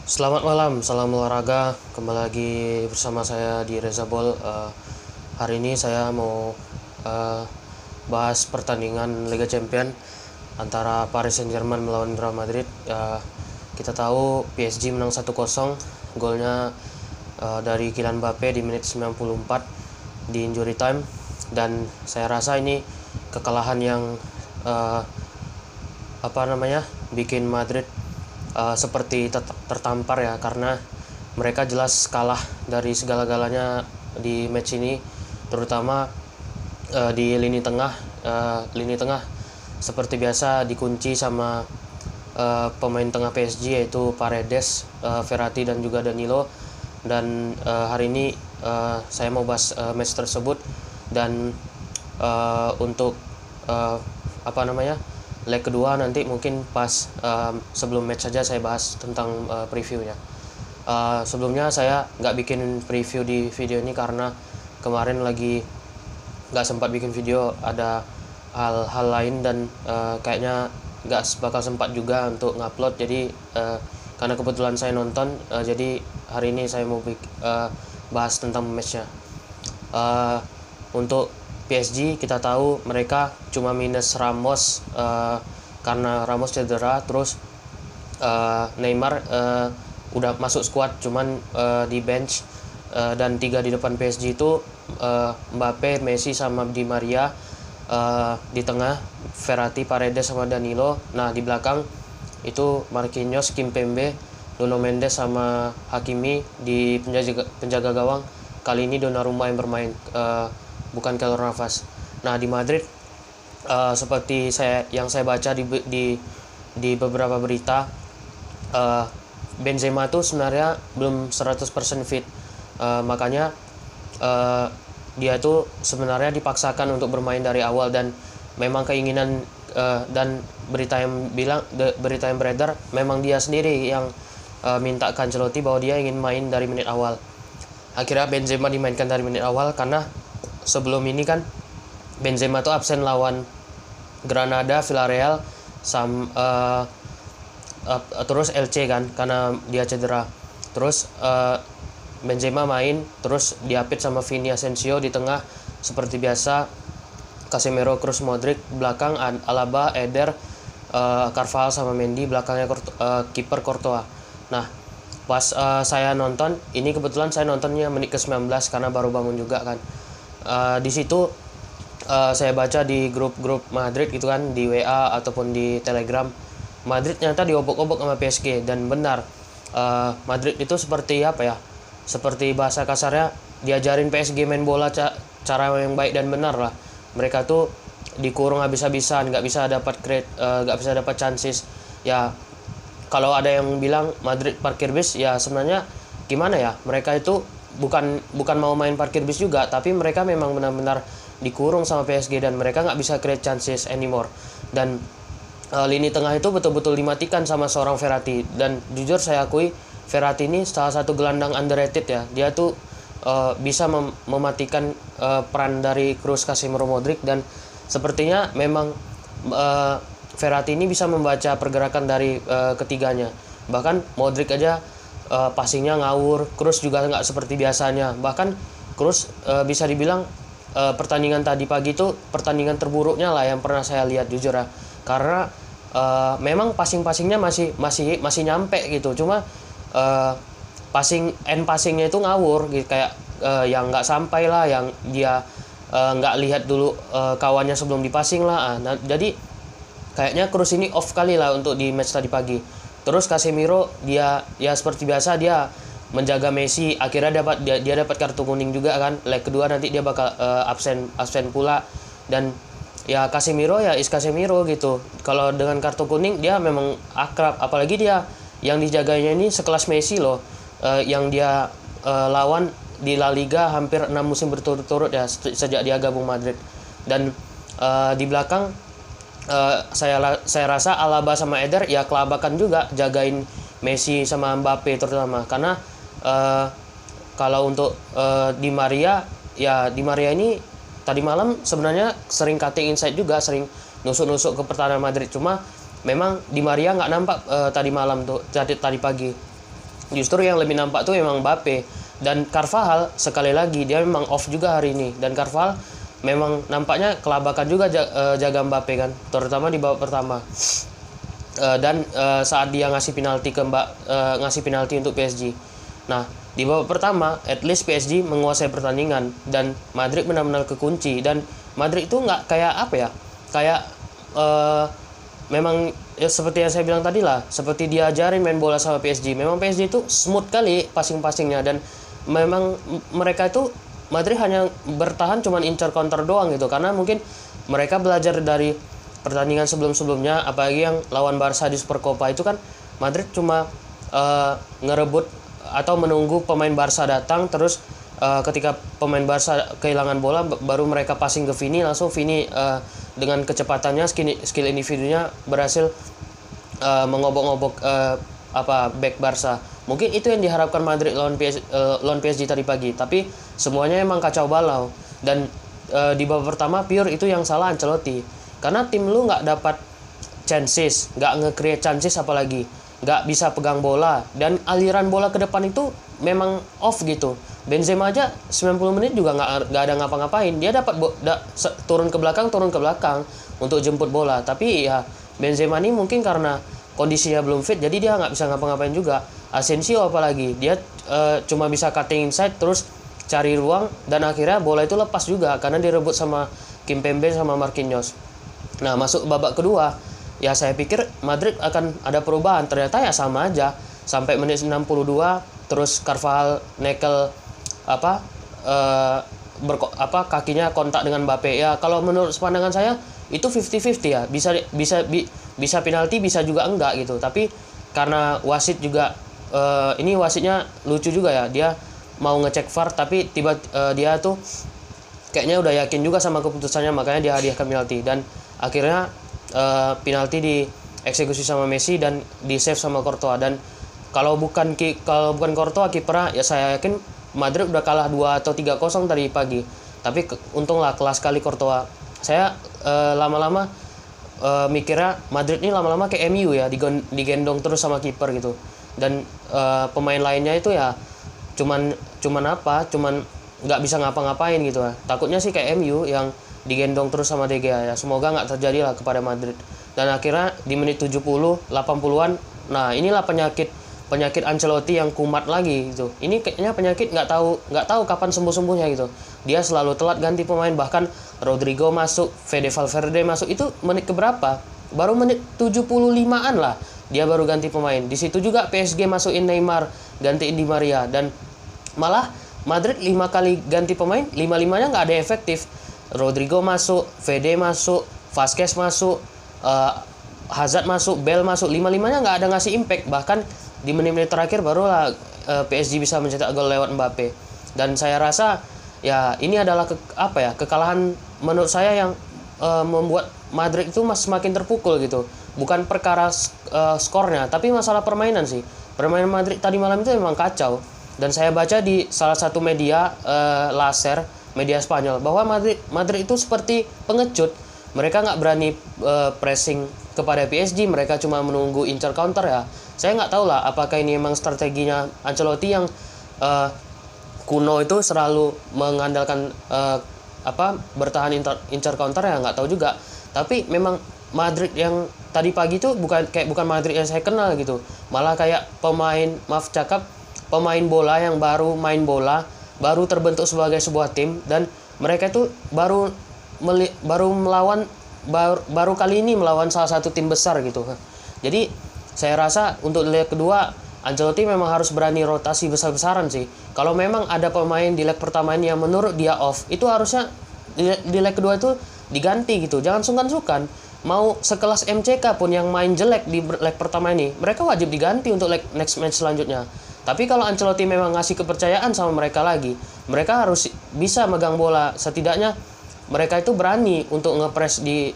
Selamat malam, salam olahraga. Kembali lagi bersama saya di Reza Ball. Hari ini saya mau eh, bahas pertandingan Liga Champion antara Paris Saint-Germain melawan Real Madrid. Kita tahu PSG menang 1-0. Golnya dari Kylian Mbappe di menit 94 di injury time, dan saya rasa ini kekalahan yang eh, bikin Madrid seperti tertampar ya, karena mereka jelas kalah dari segala-galanya di match ini, terutama di lini tengah seperti biasa dikunci sama pemain tengah PSG, yaitu Paredes, Verratti dan juga Danilo. Dan hari ini saya mau bahas match tersebut, dan untuk uh, leg kedua nanti mungkin pas sebelum match saja saya bahas tentang previewnya. Sebelumnya saya nggak bikin preview di video ini karena kemarin lagi nggak sempat bikin video, ada hal-hal lain, dan kayaknya nggak bakal sempat juga untuk ngupload. Jadi karena kebetulan saya nonton, jadi hari ini saya mau bahas tentang matchnya. Untuk PSG kita tahu mereka cuma minus Ramos karena Ramos cedera, terus Neymar udah masuk squad cuman di bench, dan tiga di depan PSG itu Mbappe, Messi sama Di Maria, di tengah Verratti, Paredes sama Danilo. Nah di belakang itu Marquinhos, Kimpembe, Nuno Mendes sama Hakimi. Di penjaga gawang kali ini Donnarumma yang bermain, bukan Keylor Navas. Nah di Madrid seperti yang saya baca di beberapa berita, Benzema tuh sebenarnya belum 100% fit, makanya dia tuh sebenarnya dipaksakan untuk bermain dari awal, dan memang keinginan dan berita yang beredar memang dia sendiri yang minta ke Ancelotti bahwa dia ingin main dari menit awal. Akhirnya Benzema dimainkan dari menit awal karena sebelum ini kan Benzema tuh absen lawan Granada, Villarreal, terus LC kan karena dia cedera. Terus Benzema main, terus diapit sama Vini Asensio di tengah seperti biasa, Casemiro, Kroos, Modric, belakang Alaba, Eder, Carvajal sama Mendy, belakangnya kiper Courtois. Nah pas saya nonton ini, kebetulan saya nontonnya menit ke-19 karena baru bangun juga kan. Di situ saya baca di grup-grup Madrid gitu kan, di WA ataupun di Telegram, Madrid ternyata diobok-obok sama PSG. Dan benar, Madrid itu seperti seperti bahasa kasarnya diajarin PSG main bola cara yang baik dan benar lah. Mereka tuh dikurung habis-habisan, nggak bisa dapat chances ya. Kalau ada yang bilang Madrid parkir bis, ya sebenarnya gimana ya, mereka itu bukan mau main parkir bis juga, tapi mereka memang benar-benar dikurung sama PSG dan mereka nggak bisa create chances anymore. Dan lini tengah itu betul-betul dimatikan sama seorang Verratti, dan jujur saya akui Verratti ini salah satu gelandang underrated ya. Dia tuh bisa mematikan peran dari Kroos, Casemiro, Modric, dan sepertinya memang Verratti ini bisa membaca pergerakan dari ketiganya. Bahkan Modric aja passingnya ngawur, Kroos juga nggak seperti biasanya. Bahkan Kroos bisa dibilang pertandingan tadi pagi itu pertandingan terburuknya lah yang pernah saya lihat jujur ya. Karena memang passingnya masih nyampe gitu, cuma passingnya itu ngawur gitu, kayak yang nggak sampai lah, yang dia nggak lihat dulu kawannya sebelum dipassing lah. Nah, jadi kayaknya Kroos ini off kali lah untuk di match tadi pagi. Terus Casemiro dia ya seperti biasa dia menjaga Messi, akhirnya dia dapat kartu kuning juga kan. Leg kedua nanti dia bakal absen pula, dan ya Casemiro ya Casemiro gitu. Kalau dengan kartu kuning dia memang akrab, apalagi dia yang dijaganya ini sekelas Messi loh, yang dia lawan di La Liga hampir 6 musim berturut-turut ya sejak dia gabung Madrid. Dan di belakang saya rasa Alaba sama Eder ya kelabakan juga jagain Messi sama Mbappe terutama, karena kalau untuk Di Maria ini tadi malam sebenarnya sering cutting inside juga, sering nusuk-nusuk ke pertahanan Madrid, cuma memang Di Maria nggak nampak tadi malam tuh, tadi pagi. Justru yang lebih nampak tuh memang Mbappe. Dan Carvajal sekali lagi dia memang off juga hari ini, dan Carvajal memang nampaknya kelabakan juga jaga Mbappe kan, terutama di babak pertama. Saat dia ngasih penalti untuk PSG. Nah, di babak pertama at least PSG menguasai pertandingan dan Madrid benar-benar kekunci. Dan Madrid itu nggak kayak apa ya, kayak memang ya seperti yang saya bilang tadi lah, seperti diajarin main bola sama PSG. Memang PSG itu smooth kali passing-passingnya, dan memang mereka itu Madrid hanya bertahan cuman incer counter doang gitu, karena mungkin mereka belajar dari pertandingan sebelum-sebelumnya, apalagi yang lawan Barca di Supercopa itu kan Madrid cuma ngerebut atau menunggu pemain Barca datang, terus ketika pemain Barca kehilangan bola baru mereka passing ke Vini, langsung Vini dengan kecepatannya, skill individunya berhasil mengobok-ngobok back Barca. Mungkin itu yang diharapkan Madrid lawan PSG tadi pagi, tapi semuanya emang kacau balau. Dan di babak pertama pure itu yang salah Ancelotti, karena tim lu nggak dapat chances, nggak nge-create chances, apalagi nggak bisa pegang bola, dan aliran bola ke depan itu memang off gitu. Benzema aja 90 menit juga nggak ada ngapa-ngapain, dia dapat turun ke belakang untuk jemput bola, tapi ya Benzema ini mungkin karena kondisinya belum fit, jadi dia nggak bisa ngapa-ngapain juga. Asensio apalagi dia cuma bisa cutting inside terus cari ruang, dan akhirnya bola itu lepas juga karena direbut sama Kimpembe sama Marquinhos. Nah, masuk babak kedua ya saya pikir Madrid akan ada perubahan, ternyata ya sama aja sampai menit 62 terus Carvajal nekel kakinya kontak dengan Mbappe. Ya kalau menurut pandangan saya itu 50-50 ya, bisa penalti bisa juga enggak gitu. Tapi karena wasit juga ini wasitnya lucu juga ya, dia mau ngecek VAR tapi dia tuh kayaknya udah yakin juga sama keputusannya, makanya dia hadiahkan penalti, dan akhirnya penalti dieksekusi sama Messi dan di save sama Courtois. Dan kalau bukan Courtois kipernya, ya saya yakin Madrid udah kalah 2 atau 3-0 tadi pagi. Tapi untunglah kelas kali Courtois. Saya lama-lama mikirnya Madrid ini lama-lama kayak MU ya, digendong terus sama kiper gitu. Dan pemain lainnya itu ya cuman nggak bisa ngapa-ngapain gitu ya. Takutnya sih kayak MU yang digendong terus sama De Gea ya. Semoga nggak terjadi lah kepada Madrid. Dan akhirnya di menit 70, 80-an, nah inilah penyakit Ancelotti yang kumat lagi gitu. Ini kayaknya penyakit nggak tahu kapan sembuh-sembuhnya gitu. Dia selalu telat ganti pemain, bahkan Rodrigo masuk, Fede Valverde masuk, itu menit keberapa? Baru menit 75-an lah dia baru ganti pemain. Di situ juga PSG masukin Neymar, gantiin Di Maria, dan malah Madrid 5 kali ganti pemain, 5-5-nya nggak ada efektif. Rodrigo masuk, Fede masuk, Vasquez masuk, Hazard masuk, Bale masuk, 5-5-nya nggak ada ngasih impact. Bahkan di menit-menit terakhir barulah PSG bisa mencetak gol lewat Mbappe. Dan saya rasa ya ini adalah kekalahan menurut saya yang membuat Madrid itu semakin terpukul gitu. Bukan perkara skornya, tapi masalah permainan sih. Permainan Madrid tadi malam itu memang kacau. Dan saya baca di salah satu media laser, media Spanyol, bahwa Madrid itu seperti pengecut. Mereka nggak berani pressing kepada PSG, mereka cuma menunggu incer counter ya. Saya nggak tahu lah apakah ini memang strateginya Ancelotti yang kuno itu selalu mengandalkan bertahan incer counter, ya nggak tahu juga. Tapi memang Madrid yang tadi pagi itu bukan Madrid yang saya kenal gitu. Malah kayak pemain bola yang baru main bola, baru terbentuk sebagai sebuah tim, dan mereka itu baru kali ini melawan salah satu tim besar gitu. Jadi saya rasa untuk leg kedua Ancelotti memang harus berani rotasi besar-besaran sih. Kalau memang ada pemain di leg pertama ini yang menurut dia off, itu harusnya di leg kedua itu diganti gitu. Jangan sungkan-sungkan. Mau sekelas MCK pun yang main jelek di leg pertama ini, mereka wajib diganti untuk next match selanjutnya. Tapi kalau Ancelotti memang ngasih kepercayaan sama mereka lagi, mereka harus bisa megang bola. Setidaknya mereka itu berani untuk ngepress di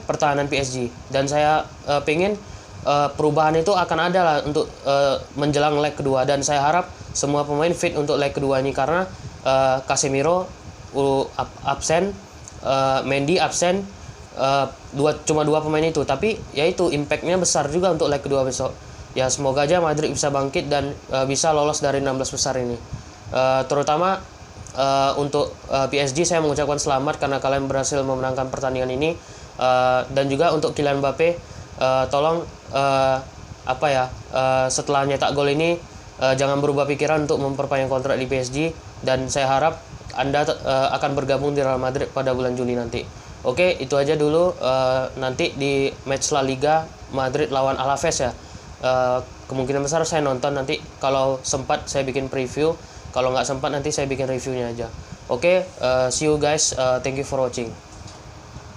pertahanan PSG. Dan saya pengen perubahan itu akan ada lah untuk menjelang leg kedua. Dan saya harap semua pemain fit untuk leg kedua ini, karena Casemiro absen, Mendy absen, cuma dua pemain itu. Tapi ya itu impactnya besar juga untuk leg kedua besok. Ya semoga aja Madrid bisa bangkit dan bisa lolos dari 16 besar ini. Terutama untuk PSG saya mengucapkan selamat karena kalian berhasil memenangkan pertandingan ini. Dan juga untuk Kylian Mbappe, tolong setelah nyetak gol ini jangan berubah pikiran untuk memperpanjang kontrak di PSG, dan saya harap Anda akan bergabung di Real Madrid pada bulan Juli nanti. Oke, itu aja dulu. Nanti di match La Liga Madrid lawan Alaves ya. Kemungkinan besar saya nonton nanti. Kalau sempat saya bikin preview. Kalau nggak sempat nanti saya bikin reviewnya aja. Oke, see you guys. Thank you for watching.